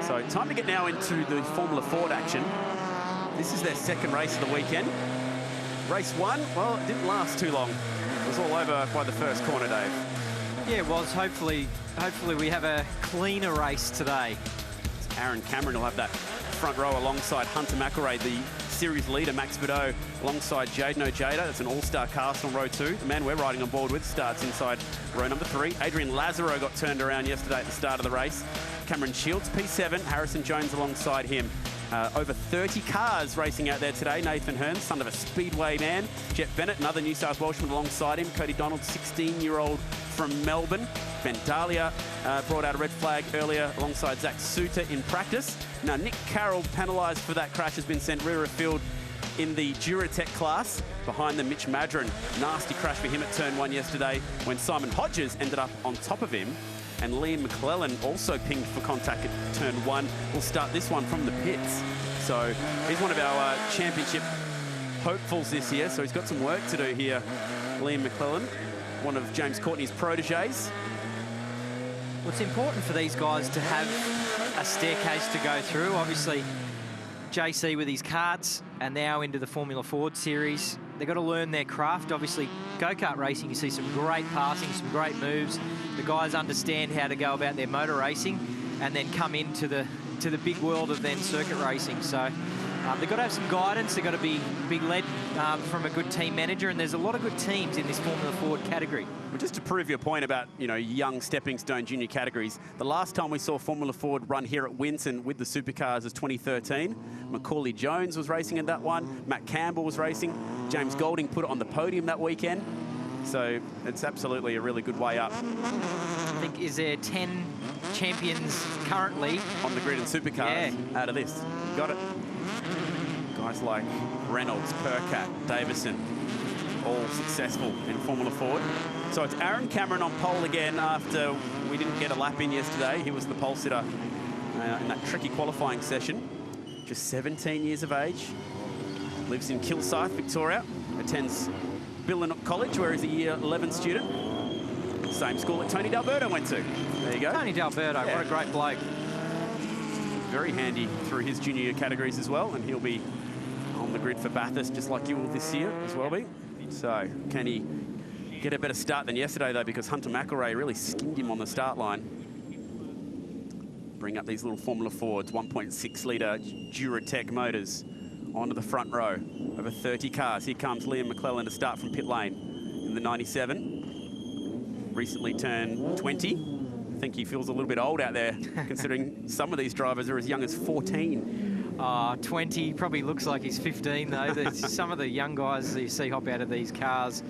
So time to get now into the Formula Ford action. This is their second race of the weekend. Race 1, well, it didn't last too long. It was all over by the first corner, Dave. Yeah, it was. Hopefully we have a cleaner race today. Aaron Cameron will have that front row alongside Hunter McElrea, the series leader, Max Vidot, alongside Jaden Ojeda. That's an all-star cast on row 2. The man we're riding on board with starts inside row number 3. Adrian Lazaro got turned around yesterday at the start of the race. Cameron Shields, P7, Harrison Jones alongside him. Over 30 cars racing out there today. Nathan Hearn, son of a speedway man. Jet Bennett, another New South Welshman alongside him. Cody Donald, 16-year-old from Melbourne. Ben Dahlia brought out a red flag earlier alongside Zach Suter in practice. Now, Nick Carroll, penalised for that crash, has been sent rear of field in the Duratec class. Behind them, Mitch Madron. Nasty crash for him at turn 1 yesterday when Simon Hodges ended up on top of him. And Liam McClellan also pinged for contact at turn 1. We'll start this one from the pits. So he's one of our championship hopefuls this year. So he's got some work to do here, Liam McClellan, one of James Courtney's proteges. Well, it's important for these guys to have a staircase to go through. Obviously, JC with his karts and now into the Formula Ford series. They've got to learn their craft. Obviously, go-kart racing, you see some great passing, some great moves. The guys understand how to go about their motor racing and then come into the big world of then circuit racing. So they've got to have some guidance. They've got to be led from a good team manager, and there's a lot of good teams in this Formula Ford category. Well, just to prove your point about, young stepping stone junior categories, the last time we saw Formula Ford run here at Winton with the supercars was 2013. Macaulay Jones was racing in that one. Matt Campbell was racing. James Golding put it on the podium that weekend. So it's absolutely a really good way up. I think, is there 10 champions currently on the grid in supercars out of this? Got it. Guys like Reynolds, Percat, Davison, all successful in Formula Ford. So it's Aaron Cameron on pole again after we didn't get a lap in yesterday. He was the pole sitter in that tricky qualifying session. Just 17 years of age. Lives in Kilsyth, Victoria. Attends Billanook College, where he's a year 11 student. Same school that Tony D'Alberto went to. There you go. Tony D'Alberto, what a great bloke. Very handy through his junior categories as well, and he'll be on the grid for Bathurst just like you will this year as well be. So can he get a better start than yesterday though, because Hunter McElrea really skinned him on the start line. Bring up these little Formula Fords, 1.6 litre Duratec motors onto the front row. Over 30 cars. Here comes Liam McClellan to start from pit lane in the 97. Recently turned 20. I think he feels a little bit old out there, considering some of these drivers are as young as 14. 20, probably looks like he's 15 though. Some of the young guys that you see hop out of these cars.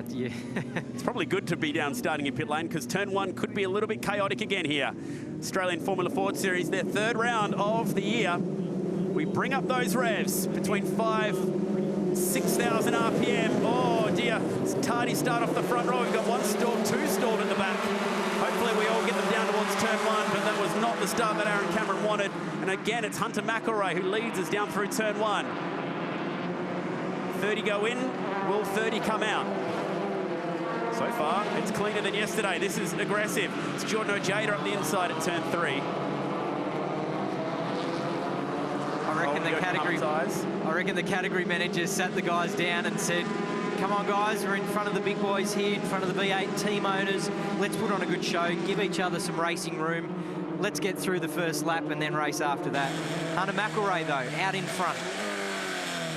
Yeah. It's probably good to be down starting in pit lane, because turn 1 could be a little bit chaotic again here. Australian Formula Ford Series, their 3rd round of the year. We bring up those revs between 6,000 RPM. Oh dear, it's a tardy start off the front row. We've got 1 stalled, 2 stalled in the back. Hopefully we all get them down towards turn 1, but that was not the start that Aaron Cameron wanted. And again, it's Hunter McElrea who leads us down through turn 1. 30 go in, will 30 come out? So far, it's cleaner than yesterday. This is aggressive. It's Jordan Ojeda up the inside at turn 3. I reckon the category manager sat the guys down and said, come on guys, we're in front of the big boys here, in front of the V8 team owners. Let's put on a good show, give each other some racing room. Let's get through the first lap and then race after that. Hunter McElrea though, out in front.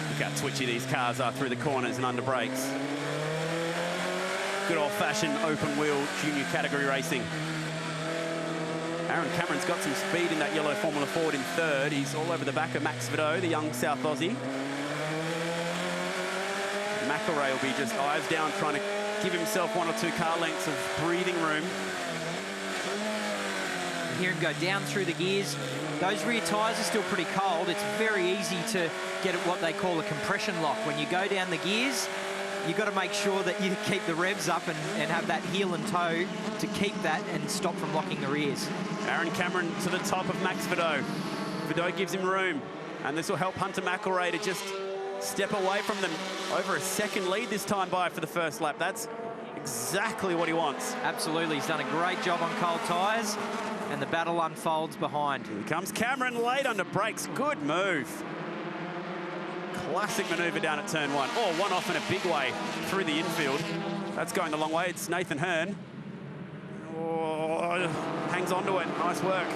Look how twitchy these cars are through the corners and under brakes. Good old-fashioned open-wheel junior category racing. Aaron Cameron's got some speed in that yellow Formula Ford in 3rd. He's all over the back of Max Vidot, the young South Aussie. McElrea will be just eyes down, trying to give himself 1 or 2 car lengths of breathing room. Hear him go down through the gears. Those rear tyres are still pretty cold. It's very easy to get what they call a compression lock. When you go down the gears, you've got to make sure that you keep the revs up and have that heel and toe to keep that and stop from locking the rears. Aaron Cameron to the top of Max Vidot. Vidot gives him room, and this will help Hunter McElrea to just step away from them. Over a 2nd lead this time by for the first lap. That's exactly what he wants. Absolutely, he's done a great job on cold tyres. and the battle unfolds behind. Here comes Cameron, late under brakes. Good move. Classic manoeuvre down at turn 1. Oh, one off in a big way through the infield. That's going the long way. It's Nathan Hearn. Oh, hangs on to it. Nice work.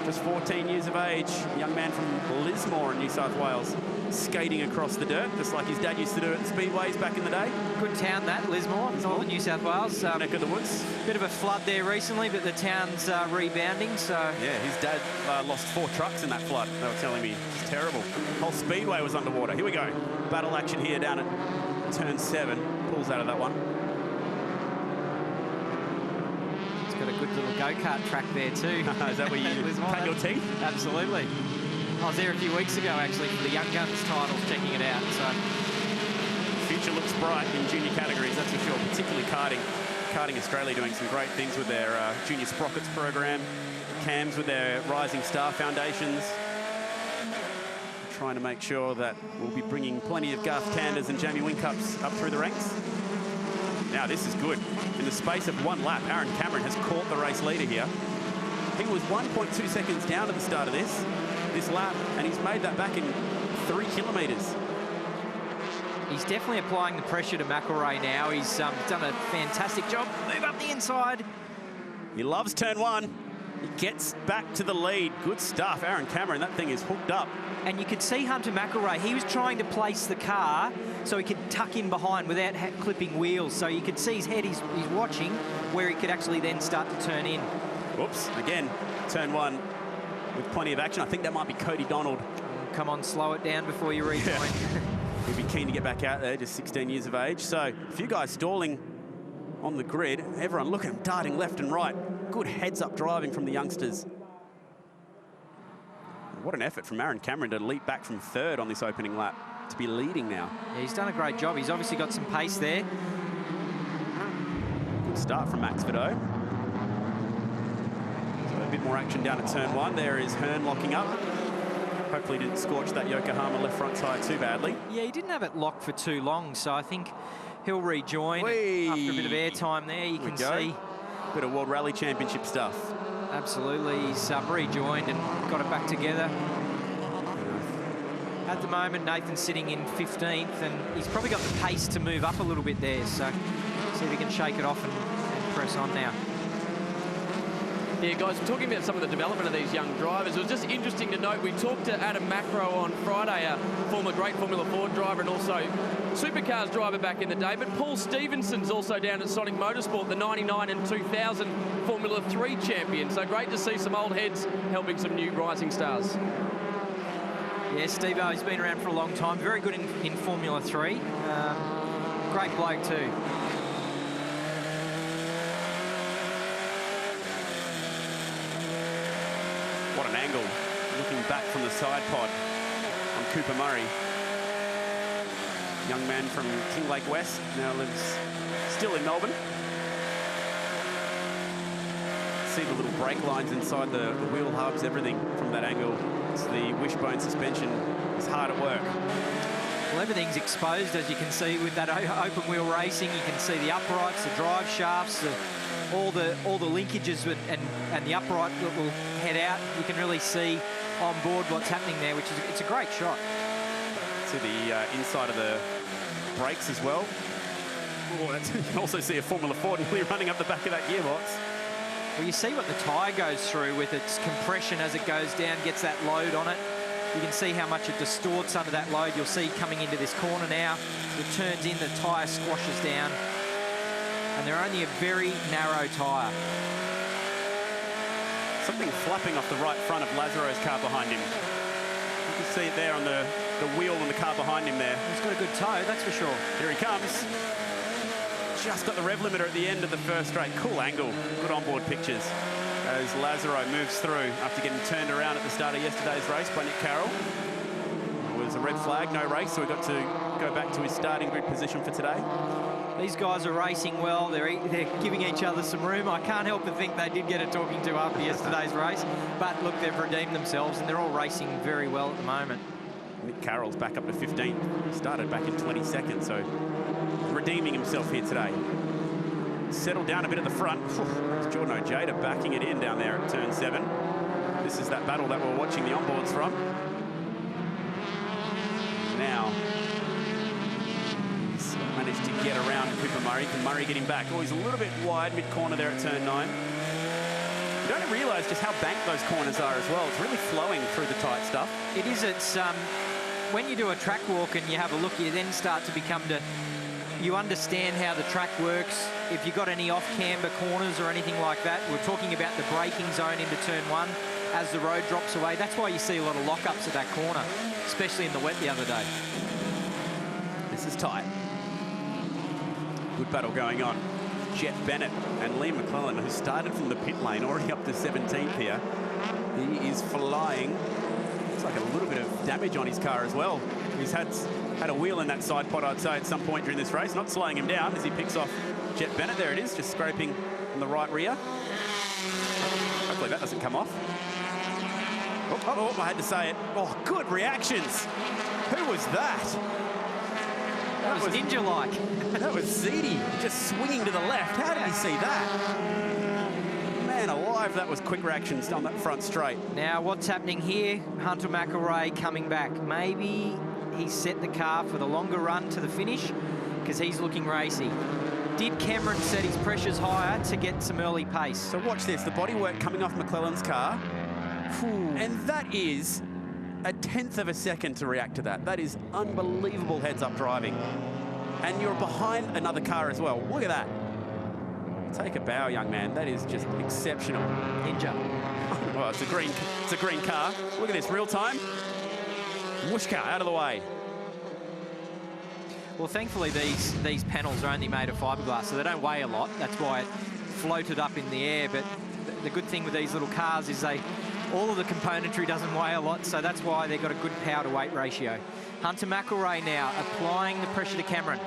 Just 14 years of age. Young man from Lismore in New South Wales. Skating across the dirt, just like his dad used to do at the speedways back in the day. Good town, that, Lismore, northern New South Wales. Neck of the woods. Bit of a flood there recently, but the town's rebounding, so... Yeah, his dad lost 4 trucks in that flood, they were telling me. It's terrible. Whole speedway was underwater. Here we go. Battle action here down at turn 7. Pulls out of that one. It's got a good little go-kart track there too. Is that where you cut your teeth? Absolutely. I was there a few weeks ago, actually, for the Young Guns titles, checking it out. So, future looks bright in junior categories, that's for sure, particularly karting. Karting Australia doing some great things with their Junior Sprockets program, CAMS with their Rising Star Foundations. Trying to make sure that we'll be bringing plenty of Garth Tanders and Jamie Wincups up through the ranks. Now, this is good. In the space of 1 lap, Aaron Cameron has caught the race leader here. He was 1.2 seconds down at the start of this lap, and he's made that back in 3 kilometres. He's definitely applying the pressure to McElrea now. He's done a fantastic job. Move up the inside. He loves turn 1. He gets back to the lead. Good stuff. Aaron Cameron, that thing is hooked up. And you could see Hunter McElrea. He was trying to place the car so he could tuck in behind without clipping wheels. So you could see his head. He's watching where he could actually then start to turn in. Whoops. Again, turn 1. With plenty of action. I think that might be Cody Donald. Come on, slow it down before you rejoin. Yeah. He'd be keen to get back out there, just 16 years of age. So a few guys stalling on the grid. Everyone, look at him darting left and right. Good heads-up driving from the youngsters. What an effort from Aaron Cameron to leap back from 3rd on this opening lap, to be leading now. Yeah, he's done a great job. He's obviously got some pace there. Good start from Max Vidot. A bit more action down at turn 1. There is Hearn locking up. Hopefully didn't scorch that Yokohama left front side too badly. Yeah, he didn't have it locked for too long, so I think he'll rejoin. After a bit of airtime there, you can see. Bit of World Rally Championship stuff. Absolutely, he's rejoined and got it back together. At the moment, Nathan's sitting in 15th, and he's probably got the pace to move up a little bit there, so see if he can shake it off and press on now. Yeah, guys, talking about some of the development of these young drivers, it was just interesting to note, we talked to Adam Macro on Friday, a former great Formula Ford driver and also Supercars driver back in the day, but Paul Stevenson's also down at Sonic Motorsport, the 99 and 2000 Formula 3 champion. So great to see some old heads helping some new rising stars. Yeah, Steve-O, he's been around for a long time, very good in Formula 3. Great bloke too. What an angle, looking back from the side pod on Cooper Murray. Young man from Kinglake West, now lives still in Melbourne. See the little brake lines inside the wheel hubs, everything from that angle. It's the wishbone suspension is hard at work. Well, everything's exposed, as you can see, with that open wheel racing. You can see the uprights, the drive shafts, all the linkages and the upright that will head out. You can really see on board what's happening there, which is it's a great shot. See the inside of the brakes as well. Oh, you can also see a Formula Ford nearly running up the back of that gearbox. Well, you see what the tyre goes through with its compression as it goes down, gets that load on it. You can see how much it distorts under that load. You'll see coming into this corner now, it turns in, the tyre squashes down, and they're only a very narrow tyre. Something flapping off the right front of Lazaro's car behind him. You can see it there on the wheel and the car behind him there. He's got a good toe, that's for sure. Here he comes. Just got the rev limiter at the end of the first straight. Cool angle, good onboard pictures as Lazaro moves through after getting turned around at the start of yesterday's race by Nick Carroll. It was a red flag, no race, so we got to go back to his starting grid position for today. These guys are racing well. They're giving each other some room. I can't help but think they did get a talking to after yesterday's race. But look, they've redeemed themselves and they're all racing very well at the moment. Nick Carroll's back up to 15th. Started back in 22nd, so redeeming himself here today. settle down a bit at the front. It's Jordan Ojeda backing it in down there at turn 7. This is that battle that we're watching the onboards from. Now, he's managed to get around Cooper Murray. Can Murray get him back? Oh, he's a little bit wide mid-corner there at turn 9. You don't realise just how banked those corners are as well. It's really flowing through the tight stuff. It is. It's when you do a track walk and you have a look, you then start to become you understand how the track works. If you've got any off-camber corners or anything like that, we're talking about the braking zone into turn 1 as the road drops away. That's why you see a lot of lockups at that corner, especially in the wet the other day. This is tight. Good battle going on. Jet Bennett and Liam McClellan, who started from the pit lane, already up to 17th here. He is flying. Looks like a little bit of damage on his car as well. He's had a wheel in that side pod, I'd say, at some point during this race. Not slowing him down as he picks off Jet Bennett. There it is, just scraping on the right rear. Hopefully that doesn't come off. Oh, I had to say it. Oh, good reactions. Who was that? That was ninja-like. That was Ziti just swinging to the left. How did he see that? Man alive, that was quick reactions down that front straight. Now, what's happening here? Hunter McElrea coming back. Maybe he's set the car for the longer run to the finish because he's looking racy. Did Cameron set his pressures higher to get some early pace? So watch this, the bodywork coming off McClellan's car. And that is a 1/10 of a second to react to that. That is unbelievable heads-up driving. And you're behind another car as well. Look at that. Take a bow, young man. That is just exceptional. Ninja. Well, it's a green car. Look at this, real time. Whoosh car out of the way. Well, thankfully, these panels are only made of fiberglass, so they don't weigh a lot. That's why it floated up in the air. But the good thing with these little cars is all of the componentry doesn't weigh a lot, so that's why they've got a good power to weight ratio. Hunter McElrea now applying the pressure to Cameron.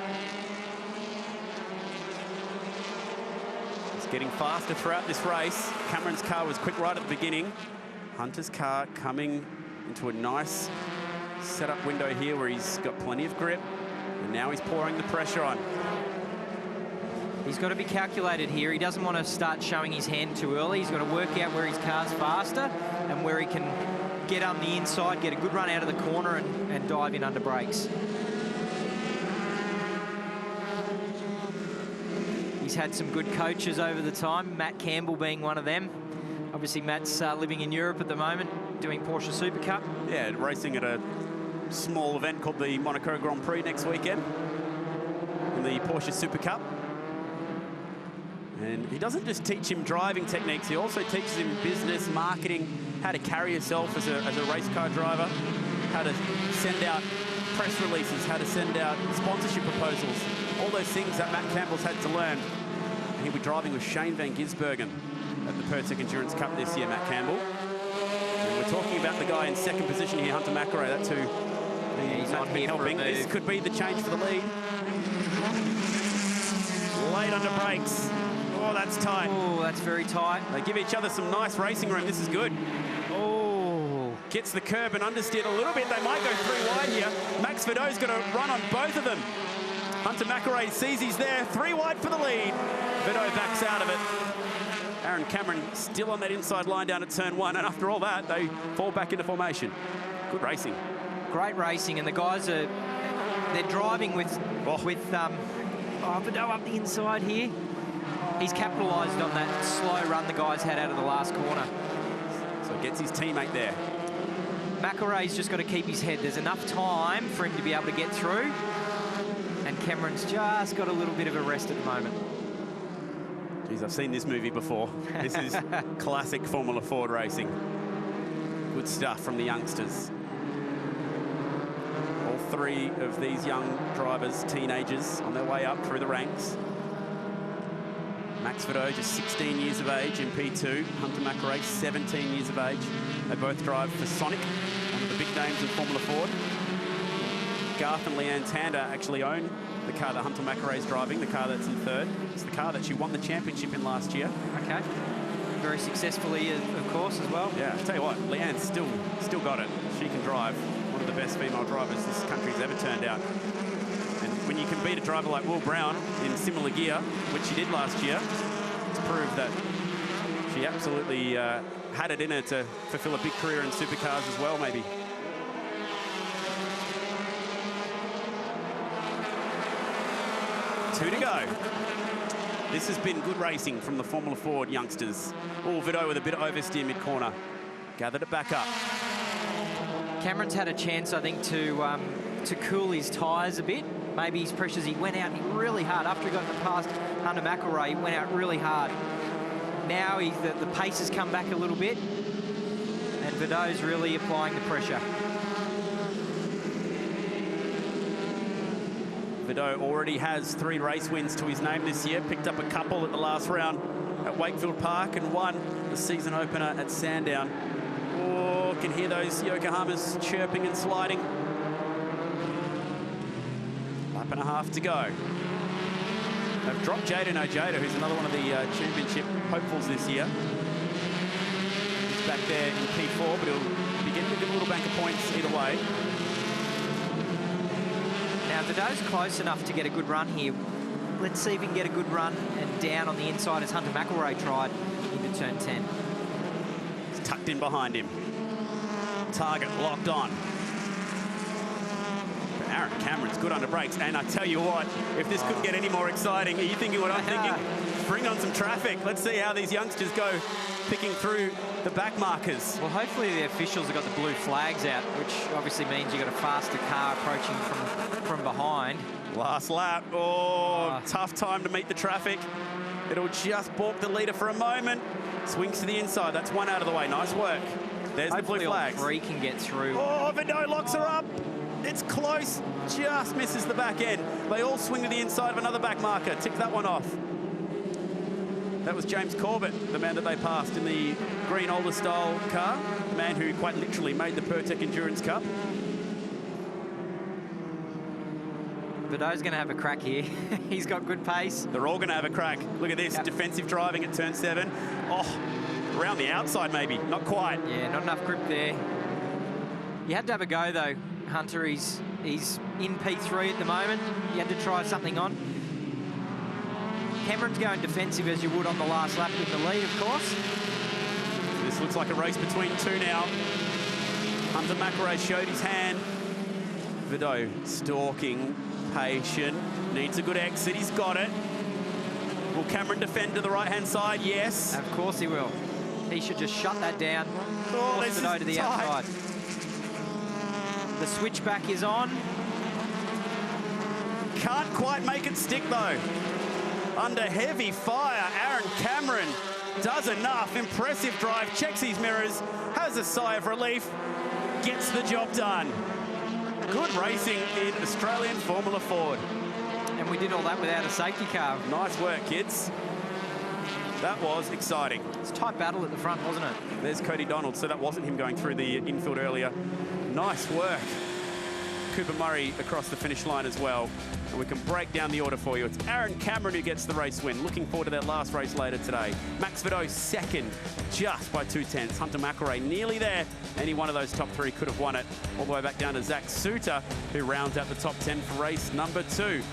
He's getting faster throughout this race. Cameron's car was quick right at the beginning. Hunter's car coming into a nice setup window here where he's got plenty of grip, and now he's pouring the pressure on. He's got to be calculated here. He doesn't want to start showing his hand too early. He's got to work out where his car's faster and where he can get on the inside, get a good run out of the corner and dive in under brakes. He's had some good coaches over the time, Matt Campbell being one of them. Obviously, Matt's living in Europe at the moment, doing Porsche Super Cup. Yeah, racing at a small event called the Monaco Grand Prix next weekend in the Porsche Super Cup. And he doesn't just teach him driving techniques, he also teaches him business, marketing, how to carry yourself as a race car driver, how to send out press releases, how to send out sponsorship proposals, all those things that Matt Campbell's had to learn. And he'll be driving with Shane Van Gisbergen at the Persic Endurance Cup this year, Matt Campbell. And we're talking about the guy in second position here, Hunter McElrea. That's who he's on here helping. This could be the change for the lead. Late under brakes. Oh, that's tight. Oh, that's very tight. They give each other some nice racing room. This is good. Oh. Gets the curb and understeered a little bit. They might go 3 wide here. Max Vidot's got to run on both of them. Hunter McElrea sees he's there. 3 wide for the lead. Vidot backs out of it. Aaron Cameron still on that inside line down at turn 1. And after all that, they fall back into formation. Good racing. Great racing. And the guys they're driving with Vidot up the inside here. He's capitalised on that slow run the guys had out of the last corner. So gets his teammate there. McElrea's just got to keep his head. There's enough time for him to be able to get through. And Cameron's just got a little bit of a rest at the moment. Geez, I've seen this movie before. This is classic Formula Ford racing. Good stuff from the youngsters. All 3 of these young drivers, teenagers, on their way up through the ranks. Max Vidot, just 16 years of age in P2. Hunter McElrea, 17 years of age. They both drive for Sonic, one of the big names in Formula Ford. Garth and Leanne Tander actually own the car that Hunter McElrea is driving, the car that's in 3rd. It's the car that she won the championship in last year. Okay. Very successfully, of course, as well. Yeah, I'll tell you what, Leanne's still got it. She can drive. One of the best female drivers this country's ever turned out. And when you can beat a driver like Will Brown in similar gear, which she did last year, it's proved that she absolutely had it in her to fulfill a big career in supercars as well, maybe. Two to go. This has been good racing from the Formula Ford youngsters. Oh, Vidot with a bit of oversteer mid-corner. Gathered it back up. Cameron's had a chance, I think, to cool his tyres a bit. Maybe his pressures. He went out really hard after he got past Hunter McElroy. He went out really hard. Now the pace has come back a little bit, and Vidot's really applying the pressure. Vidot already has 3 race wins to his name this year. Picked up a couple at the last round at Wakefield Park and won the season opener at Sandown. Oh, can hear those Yokohamas chirping and sliding. Lap and a half to go. They've dropped Jada Ojeda, who's another one of the championship hopefuls this year. He's back there in P4, but he'll be getting a little bank of points either way. Now, Vidot's close enough to get a good run here. Let's see if he can get a good run and down on the inside as Hunter McElroy tried into turn 10. It's tucked in behind him. Target locked on. But Aaron Cameron's good under brakes, and I tell you what, if this couldn't get any more exciting, are you thinking what I'm thinking? Bring on some traffic. Let's see how these youngsters go picking through the back markers. Well, hopefully the officials have got the blue flags out, which obviously means you've got a faster car approaching from behind. Last lap. Oh, tough time to meet the traffic. It'll just balk the leader for a moment. Swings to the inside. That's one out of the way. Nice work. There's Hopefully the blue flags. All 3 can get through. Oh, Vidot locks her up. It's close. Just misses the back end. They all swing to the inside of another back marker. Tick that one off. That was James Corbett, the man that they passed in the green older style car. The man who quite literally made the Pertec Endurance Cup. Vidot's going to have a crack here. He's got good pace. They're all going to have a crack. Look at this, defensive driving at turn 7. Oh, around the outside maybe, not quite. Yeah, not enough grip there. You had to have a go though, Hunter. He's in P3 at the moment. You had to try something on. Cameron's going defensive as you would on the last lap with the lead, of course. This looks like a race between 2 now. Hunter McElroy showed his hand. Vidot stalking, patient, needs a good exit, he's got it. Will Cameron defend to the right-hand side? Yes. Of course he will. He should just shut that down. Oh, this Vidot is to the tight. outside. The switchback is on. Can't quite make it stick though. Under heavy fire, Aaron Cameron does enough. Impressive drive, checks his mirrors, has a sigh of relief, gets the job done. Good racing in Australian Formula Ford. And we did all that without a safety car. Nice work, kids. That was exciting. It's a tight battle at the front, wasn't it? There's Cody Donald, so that wasn't him going through the infield earlier. Nice work. Cooper Murray across the finish line as well. And we can break down the order for you. It's Aaron Cameron who gets the race win. Looking forward to their last race later today. Max Vidot second, just by 2/10. Hunter McElroy nearly there. Any one of those top 3 could have won it. All the way back down to Zach Suter, who rounds out the top 10 for race number 2.